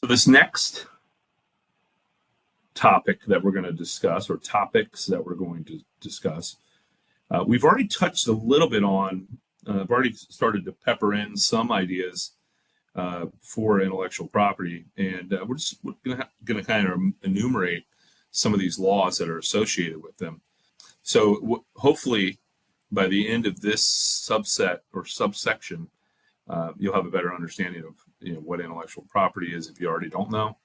So this next topic that we're going to discuss, or topics that we're going to discuss, we've already touched a little bit on, I've already started to pepper in some ideas for intellectual property, and we're going to kind of enumerate some of these laws that are associated with them. So hopefully by the end of this subset or subsection, you'll have a better understanding of what intellectual property is if you already don't know,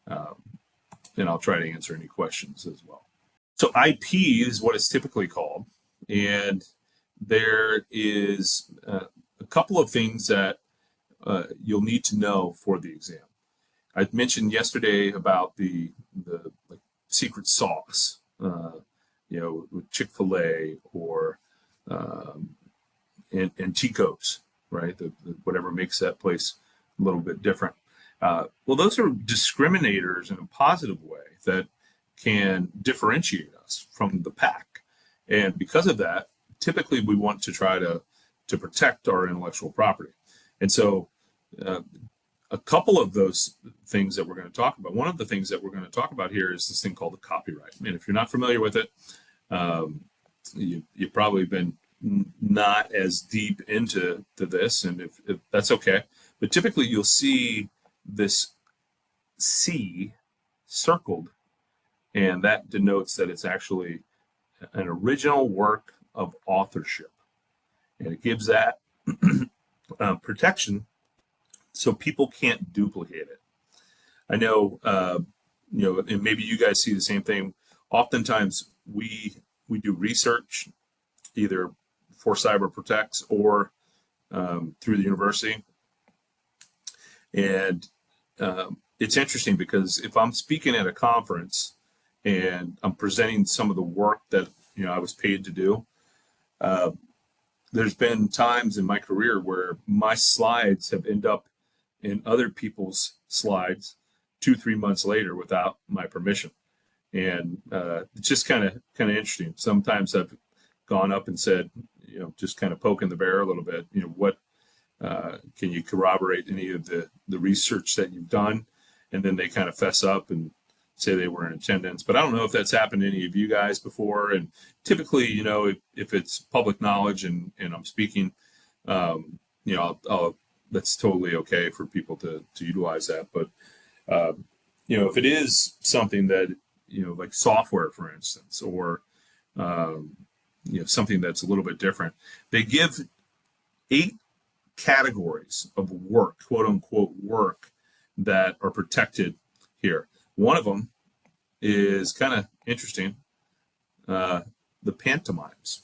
and I'll try to answer any questions as well. So IP is what it's typically called, and there is a couple of things that you'll need to know for the exam. I mentioned yesterday about the like secret sauce, with Chick-fil-A or and Chico's, right? Whatever makes that place a little bit different. Well, those are discriminators in a positive way that can differentiate us from the pack. And because of that, typically we want to try to protect our intellectual property. And so a couple of those things that we're going to talk about, one of the things that we're going to talk about here is this thing called the copyright. And if you're not familiar with it, you've probably been not as deep into this, and if that's okay. But typically you'll see this C circled, and that denotes that it's actually an original work of authorship, and it gives that protection so people can't duplicate it. I know, and maybe you guys see the same thing. Oftentimes we do research either for CyberProtex or through the university. And it's interesting because if I'm speaking at a conference and I'm presenting some of the work that I was paid to do, there's been times in my career where my slides have ended up in other people's slides 2-3 months later without my permission. And it's just kind of interesting. Sometimes I've gone up and said, just kind of poking the bear a little bit, what can you corroborate any of the research that you've done? And then they kind of fess up and say they were in attendance. But I don't know if that's happened to any of you guys before. And typically, if it's public knowledge and I'm speaking, that's totally okay for people to utilize that. But, if it is something that, like software, for instance, or, something that's a little bit different, they give 8 categories of work, quote unquote work, that are protected here. One of them is kind of interesting, the pantomimes.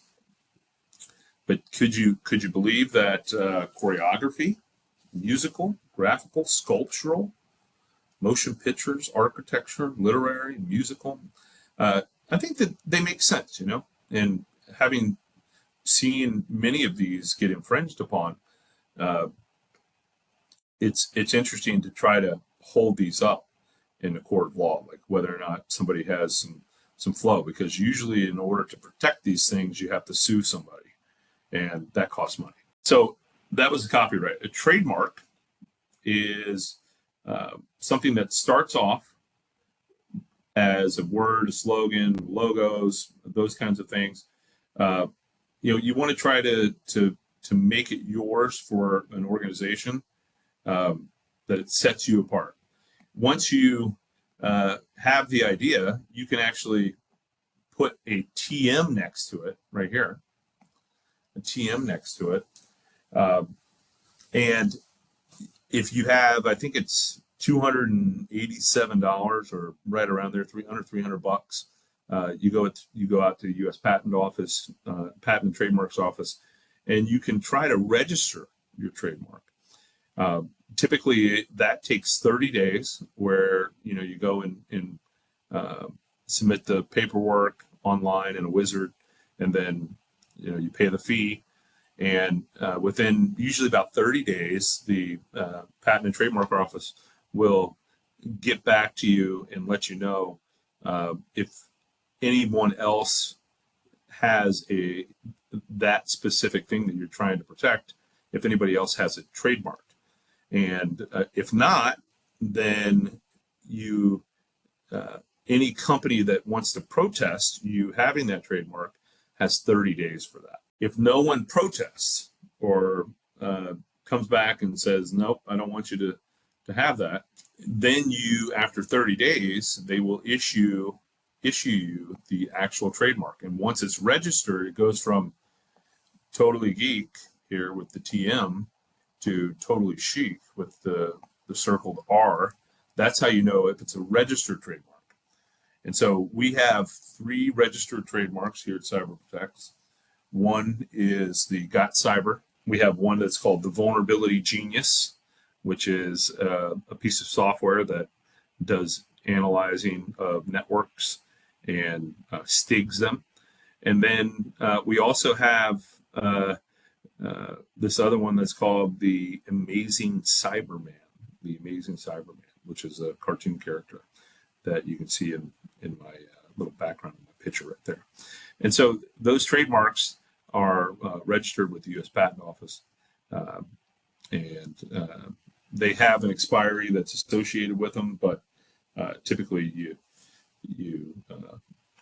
But could you believe that choreography, musical, graphical, sculptural, motion pictures, architecture, literary, musical, I think that they make sense, and having seen many of these get infringed upon, it's interesting to try to hold these up in the court of law, like whether or not somebody has some flow, because usually in order to protect these things, you have to sue somebody, and that costs money. So that was a copyright. A trademark is something that starts off as a word, a slogan, logos, those kinds of things. You want to try to make it yours for an organization, that it sets you apart. Once you have the idea, you can actually put a TM next to it right here, a TM next to it. And if you have, I think it's $287 or right around there, $300. You go out to the U.S. Patent Office, Patent and Trademarks Office, and you can try to register your trademark. Typically, that takes 30 days, where you go and submit the paperwork online in a wizard, and then you pay the fee. And within usually about 30 days, the Patent and Trademark Office will get back to you and let you know if anyone else has that specific thing that you're trying to protect, if anybody else has it trademarked. And if not, then you any company that wants to protest you having that trademark has 30 days for that. If no one protests or comes back and says, nope, I don't want you to have that, then you, after 30 days, they will issue you the actual trademark. And once it's registered, it goes from totally geek here with the TM to totally chic with the circled R. That's how you know if it's a registered trademark. And so we have 3 registered trademarks here at CyberProtex. One is the Got Cyber. We have one that's called the Vulnerability Genius, which is a piece of software that does analyzing of networks and stigs them. And then we also have this other one that's called the Amazing Cyberman, which is a cartoon character that you can see in my little background, in my picture right there. And so those trademarks are registered with the U.S. Patent Office, and they have an expiry that's associated with them, but typically you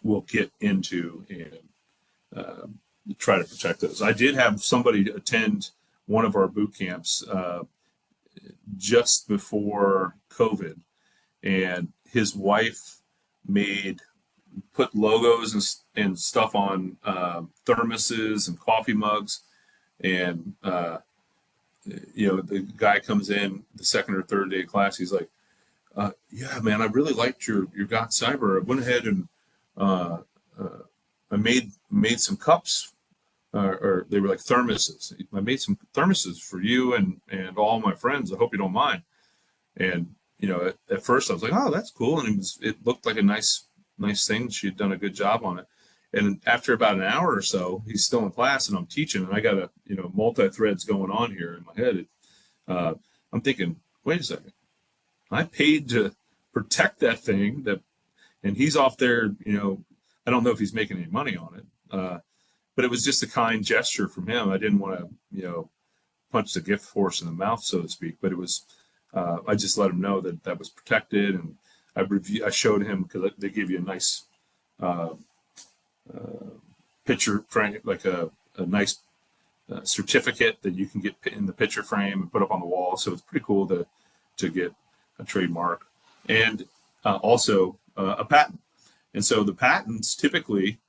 will get into and try to protect those. I did have somebody attend one of our boot camps just before COVID, and his wife put logos and stuff on thermoses and coffee mugs, and the guy comes in the second or third day of class. He's like, "Yeah, man, I really liked your Got Cyber. I went ahead and I made some cups, or they were like thermoses. I made some thermoses for you and all my friends. I hope you don't mind." And at first I was like, "Oh, that's cool," and it looked like a nice thing. She had done a good job on it. And after about an hour or so, he's still in class and I'm teaching, and I got multi-threads going on here in my head. I'm thinking, wait a second, I paid to protect that thing, and he's off there. I don't know if he's making any money on it, but it was just a kind gesture from him. I didn't want to punch the gift horse in the mouth, so to speak, but it was. I just let him know that was protected, and I showed him, because they give you a nice picture frame, like a nice certificate that you can get in the picture frame and put up on the wall. So it's pretty cool to get a trademark, and also a patent. And so the patents typically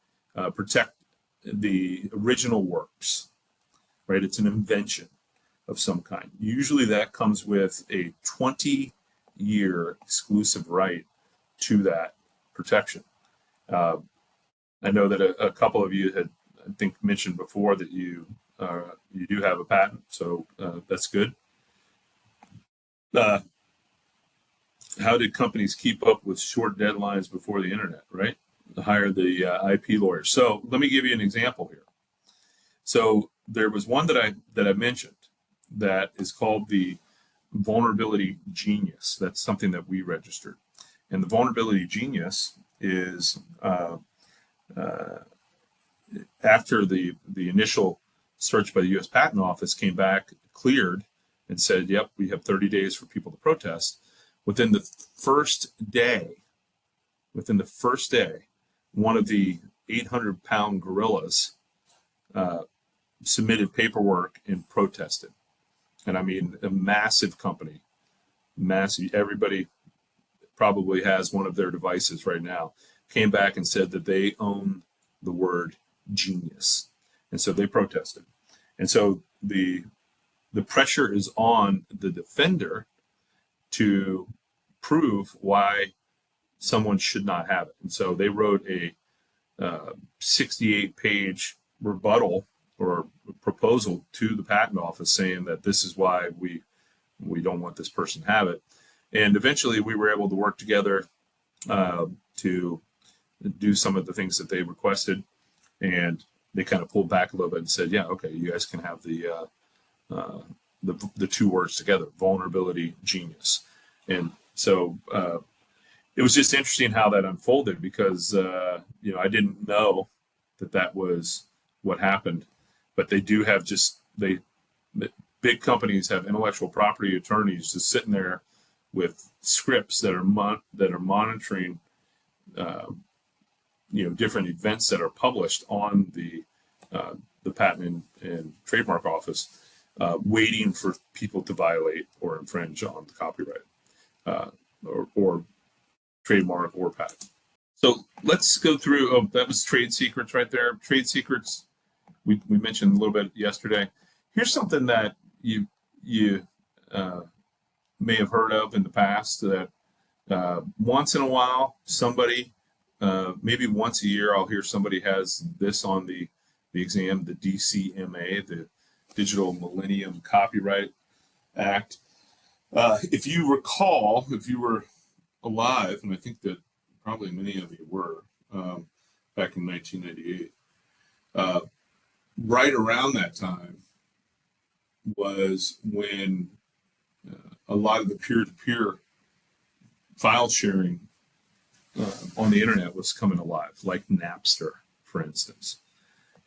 protect the original works, right? It's an invention of some kind. Usually that comes with a 20-year exclusive right to that protection. I know that a couple of you had, I think, mentioned before that you do have a patent, so that's good. How did companies keep up with short deadlines before the internet, right? Hire the IP lawyers. So let me give you an example here. So there was one that I mentioned that is called the Vulnerability Genius. That's something that we registered. And the Vulnerability Genius is after the initial search by the U.S. Patent Office came back, cleared, and said, yep, we have 30 days for people to protest. Within the first day, one of the 800-pound gorillas submitted paperwork and protested. And I mean, a massive company, everybody probably has one of their devices right now, came back and said that they own the word genius. And so they protested. And so the pressure is on the defender to prove why someone should not have it. And so they wrote a 68-page rebuttal or proposal to the patent office saying that this is why we don't want this person to have it. And eventually we were able to work together to do some of the things that they requested, and they kind of pulled back a little bit and said, yeah, okay, you guys can have the two words together, vulnerability genius. And so it was just interesting how that unfolded, because I didn't know that was what happened. But they do have big companies have intellectual property attorneys just sitting there with scripts that are monitoring different events that are published on the Patent and Trademark Office, waiting for people to violate or infringe on the copyright or trademark or patent. So let's go through. Oh, that was trade secrets right there. Trade secrets, we mentioned a little bit yesterday. Here's something that you may have heard of in the past, that once in a while, somebody, maybe once a year, I'll hear somebody has this on the exam, the DCMA, the Digital Millennium Copyright Act. If you recall, if you were alive, and I think that probably many of you were, back in 1998, right around that time was when a lot of the peer-to-peer file sharing on the internet was coming alive, like Napster, for instance.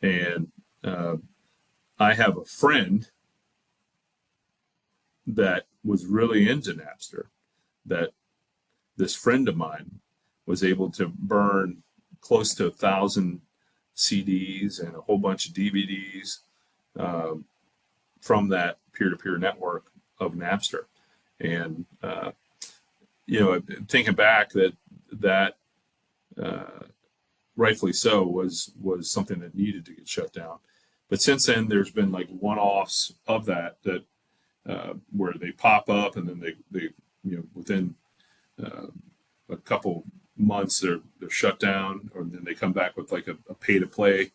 And I have a friend that was really into Napster, that this friend of mine was able to burn close to 1,000 CDs and a whole bunch of DVDs from that peer-to-peer network of Napster. And, thinking back, that rightfully so was something that needed to get shut down. But since then, there's been like one-offs of that where they pop up, and then they within a couple months they're shut down, or then they come back with like a pay-to-play.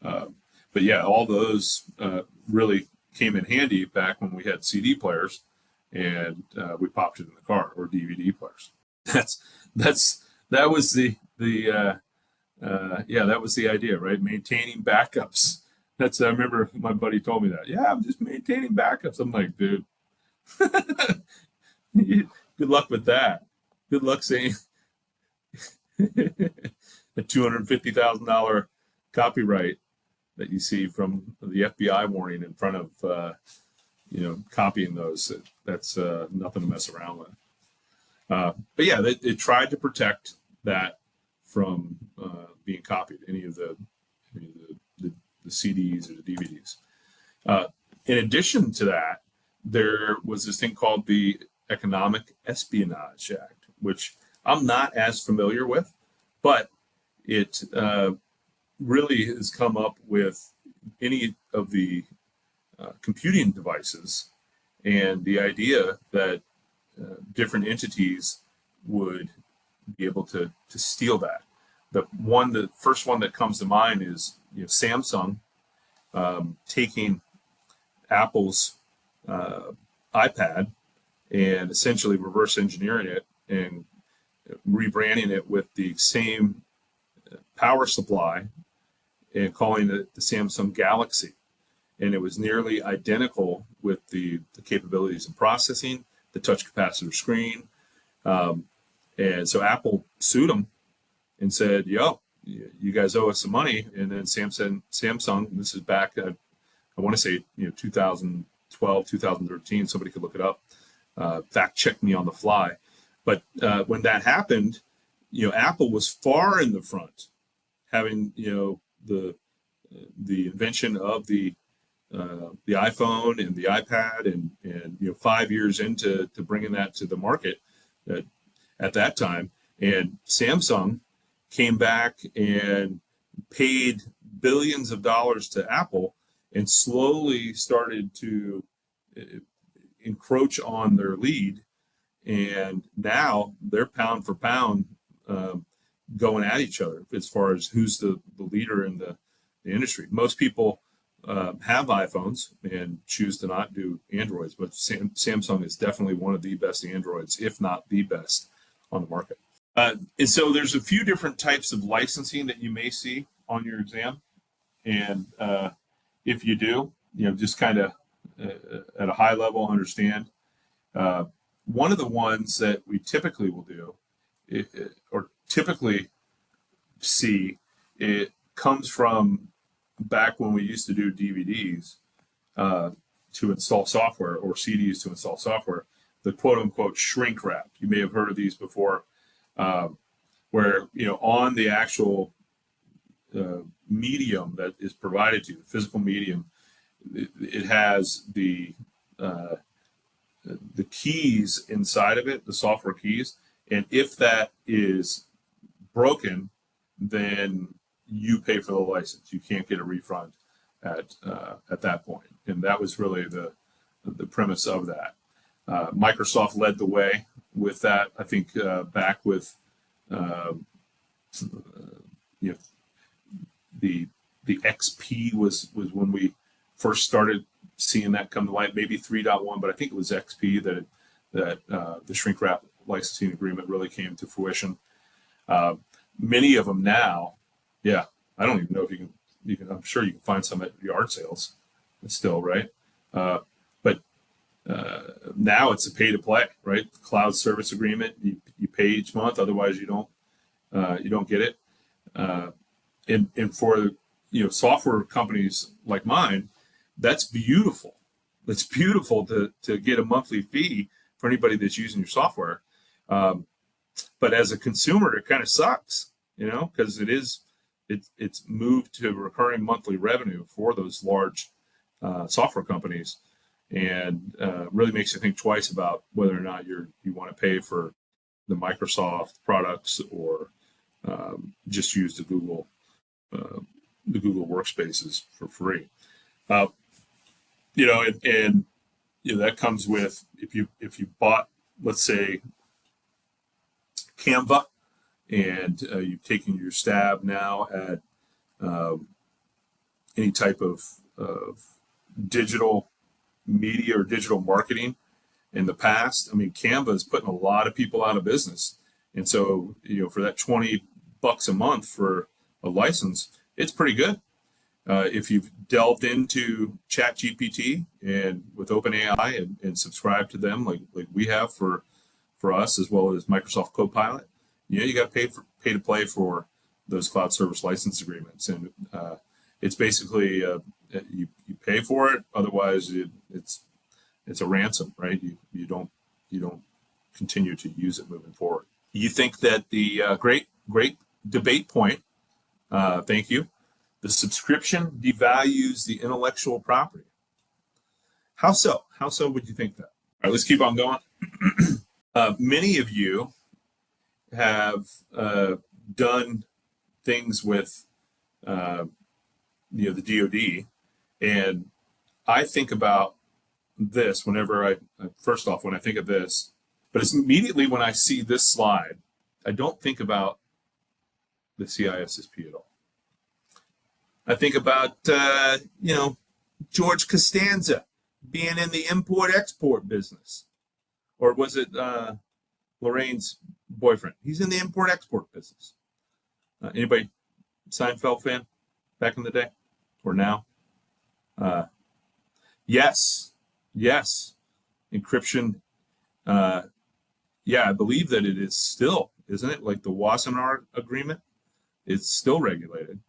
But yeah, all those really came in handy back when we had CD players, and we popped it in the car, or DVD players. That was the idea, right? Maintaining backups. I remember my buddy told me that. Yeah, I'm just maintaining backups. I'm like, dude, good luck with that. Good luck saying a $250,000 copyright that you see from the FBI warning in front of, copying those. That's nothing to mess around with. But yeah, they tried to protect that from being copied, any of the CDs or the DVDs. In addition to that, there was this thing called the Economic Espionage Act, which I'm not as familiar with, but it really has come up with any of the computing devices, and the idea that different entities would be able to steal that. The first one that comes to mind is Samsung taking Apple's iPad and essentially reverse engineering it and rebranding it with the same power supply and calling it the Samsung Galaxy. And it was nearly identical with the capabilities of processing, the touch capacitor screen. And so Apple sued them and said, yo, you guys owe us some money. And then Samsung, this is back, I want to say, 2012, 2013, somebody could look it up, fact check me on the fly. But when that happened, Apple was far in the front, having, the invention of the iPhone and the iPad, and 5 years into bringing that to the market at that time. And Samsung came back and paid billions of dollars to Apple and slowly started to encroach on their lead. And now they're pound for pound going at each other as far as who's the leader in the industry. Most people have iPhones and choose to not do Androids, but Samsung is definitely one of the best Androids, if not the best, on the market. And so there's a few different types of licensing that you may see on your exam. And if you do, just kind of at a high level understand. One of the ones that we typically will do, or typically see, it comes from back when we used to do DVDs to install software, or CDs to install software. the quote unquote shrink wrap. You may have heard of these before, where on the actual medium that is provided to you, the physical medium, it has the keys inside of it, the software keys, and if that is broken, then you pay for the license. You can't get a refund at that point, and that was really the premise of that. Microsoft led the way with that. I think back with the XP was when we first started seeing that come to light. Maybe 3.1, but I think it was XP that the shrink wrap licensing agreement really came to fruition. Many of them now, I don't even know if you can. I'm sure you can find some at yard sales, still, right? But now it's a pay to play, right? Cloud service agreement. You pay each month, otherwise you don't get it. And for software companies like mine, that's beautiful. It's beautiful to get a monthly fee for anybody that's using your software. But as a consumer, it kind of sucks, because it's moved to recurring monthly revenue for those large software companies, and really makes you think twice about whether or not you want to pay for the Microsoft products or just use the Google workspaces for free. That comes with if you bought, let's say, Canva, and you've taken your stab now at any type of digital media or digital marketing in the past. I mean, Canva is putting a lot of people out of business, and so for that $20 a month for a license, it's pretty good. If you've delved into ChatGPT and with OpenAI and subscribed to them like we have for us, as well as Microsoft Copilot, you got to pay to play for those cloud service license agreements, and it's basically you pay for it. Otherwise, it's a ransom, right? You don't continue to use it moving forward. You think that the great debate point. Thank you. The subscription devalues the intellectual property. How so? How so would you think that? All right, let's keep on going. Many of you have done things with the DoD, and I think about this whenever when I think of this, but it's immediately when I see this slide, I don't think about the CISSP at all. I think about George Costanza being in the import-export business, or was it Lorraine's boyfriend? He's in the import-export business. Anybody Seinfeld fan back in the day or now? Yes. Encryption. I believe that it is still, isn't it? Like the Wassenaar Agreement, it's still regulated.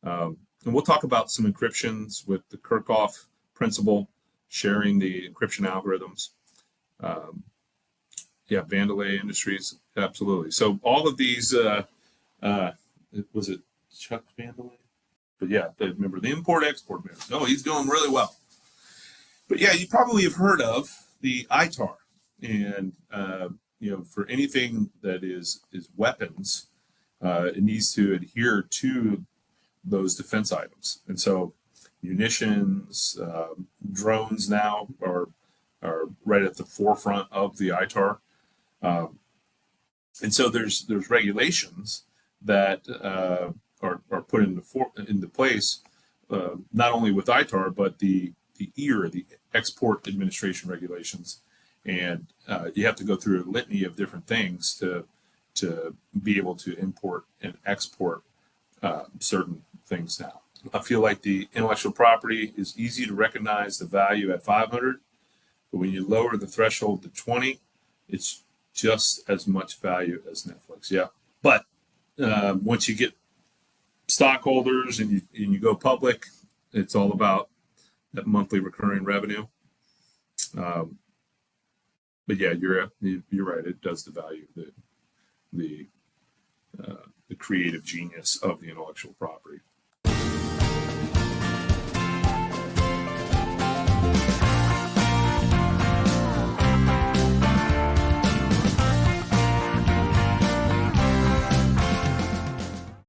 And we'll talk about some encryptions with the Kirchhoff principle, sharing the encryption algorithms. Vandalay Industries, absolutely. So all of these, was it Chuck Vandalay? But remember the import-export business. Oh, he's doing really well. But you probably have heard of the ITAR, and for anything that is weapons, it needs to adhere to those defense items. And so munitions, drones now are right at the forefront of the ITAR. And so there's regulations that are put into place, not only with ITAR, but the EAR, the Export Administration Regulations. And you have to go through a litany of different things to be able to import and export certain things now. I feel like the intellectual property is easy to recognize the value at 500, but when you lower the threshold to 20, it's just as much value as Netflix. Yeah, but once you get stockholders and you go public, it's all about that monthly recurring revenue. but yeah, you're right. It does devalue the creative genius of the intellectual property.